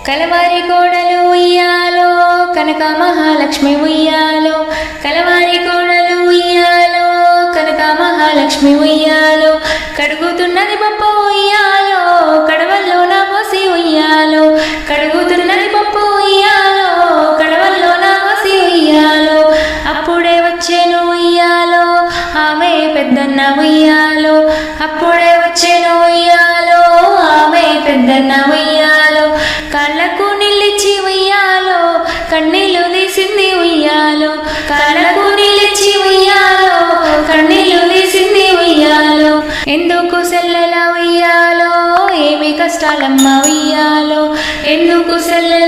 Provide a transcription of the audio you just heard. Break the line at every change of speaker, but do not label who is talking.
కలవారి కోడలు ఉయ్యాలో కనక మహాలక్ష్మి ఉయ్యాలో, కలవారి కోడలు ఉయ్యాలో కనక మహాలక్ష్మి ఉయ్యాలో, కడుగుతున్నది పప్పు ఉయ్యాలో కడవల్లో నా మోసి ఉయ్యాలో, కడుగుతున్నది పప్పు ఉయ్యాలో కడవల్లో నా మోసి ఉయ్యాలో, అప్పుడే వచ్చేను ఉయ్యాలో ఆమె పెద్దన్న ఉయ్యాలో, అప్పుడే వచ్చేను ఉయ్యాలో ఆమె పెద్దన్న ఉయ్యాలో, కళ్ళకు నిలిచి ఉయ్యాలో కన్నీళ్ళు తీసింది ఉయ్యాలో, కళ్ళకు నిలిచి ఉయ్యాలో కన్నీళ్ళు తీసింది ఉయ్యాలో, ఎందుకు సెల్లెల ఉయ్యాలో ఏమి కష్టాలమ్మ ఉయ్యాలో, ఎందుకు సెల్లెల